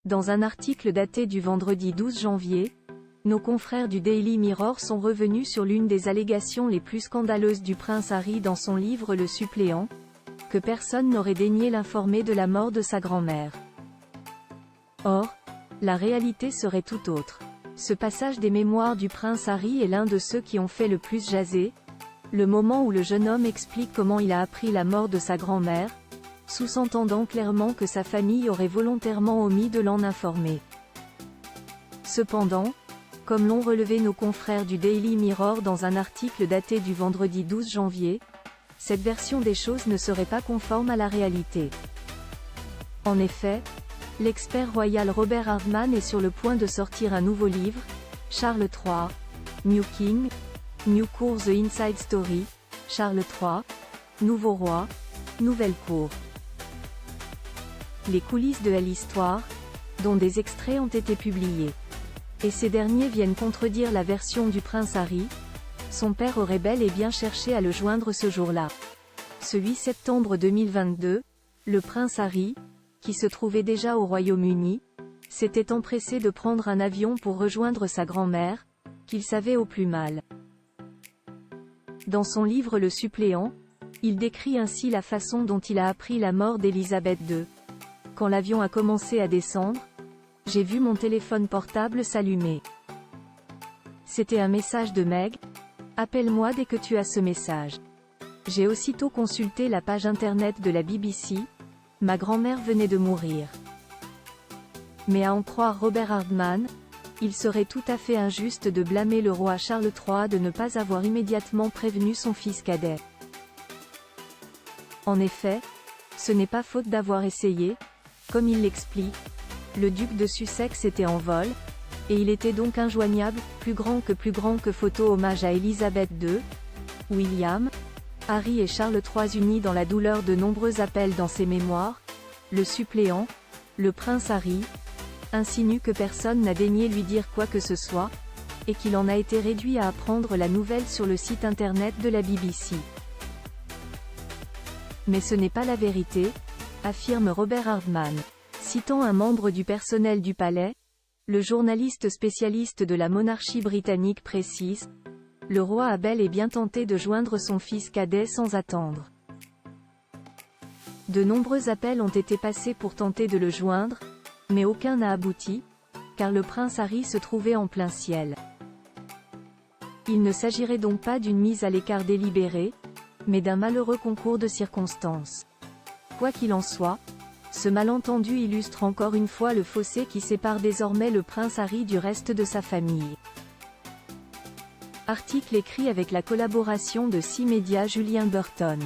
Dans un article daté du vendredi 12 janvier, nos confrères du Daily Mirror sont revenus sur l'une des allégations les plus scandaleuses du prince Harry dans son livre Le Suppléant, que personne n'aurait daigné l'informer de la mort de sa grand-mère. Or, la réalité serait tout autre. Ce passage des mémoires du prince Harry est l'un de ceux qui ont fait le plus jaser, le moment où le jeune homme explique comment il a appris la mort de sa grand-mère, sous-entendant clairement que sa famille aurait volontairement omis de l'en informer. Cependant, comme l'ont relevé nos confrères du Daily Mirror dans un article daté du vendredi 12 janvier, cette version des choses ne serait pas conforme à la réalité. En effet, l'expert royal Robert Hardman est sur le point de sortir un nouveau livre, Charles III, New King, New Cour The Inside Story, Charles III, Nouveau Roi, Nouvelle Cour. Les coulisses de l'histoire, dont des extraits ont été publiés. Et ces derniers viennent contredire la version du prince Harry. Son père aurait bel et bien cherché à le joindre ce jour-là. Ce 8 septembre 2022, le prince Harry, qui se trouvait déjà au Royaume-Uni, s'était empressé de prendre un avion pour rejoindre sa grand-mère, qu'il savait au plus mal. Dans son livre Le Suppléant, il décrit ainsi la façon dont il a appris la mort d'Élisabeth II. Quand l'avion a commencé à descendre, j'ai vu mon téléphone portable s'allumer. C'était un message de Meg. Appelle-moi dès que tu as ce message. J'ai aussitôt consulté la page internet de la BBC. Ma grand-mère venait de mourir. Mais à en croire Robert Hardman, il serait tout à fait injuste de blâmer le roi Charles III de ne pas avoir immédiatement prévenu son fils cadet. En effet, ce n'est pas faute d'avoir essayé. Comme il l'explique, le duc de Sussex était en vol, et il était donc injoignable, plus grand que photo hommage à Élisabeth II, William, Harry et Charles III unis dans la douleur. De nombreux appels dans ses mémoires. Le suppléant, le prince Harry, insinue que personne n'a daigné lui dire quoi que ce soit, et qu'il en a été réduit à apprendre la nouvelle sur le site internet de la BBC. Mais ce n'est pas la vérité, affirme Robert Hardman. Citant un membre du personnel du palais, le journaliste spécialiste de la monarchie britannique précise, le roi a bel et bien tenté de joindre son fils cadet sans attendre. De nombreux appels ont été passés pour tenter de le joindre, mais aucun n'a abouti, car le prince Harry se trouvait en plein ciel. Il ne s'agirait donc pas d'une mise à l'écart délibérée, mais d'un malheureux concours de circonstances. Quoi qu'il en soit, ce malentendu illustre encore une fois le fossé qui sépare désormais le prince Harry du reste de sa famille. Article écrit avec la collaboration de 6 médias. Julien Burton.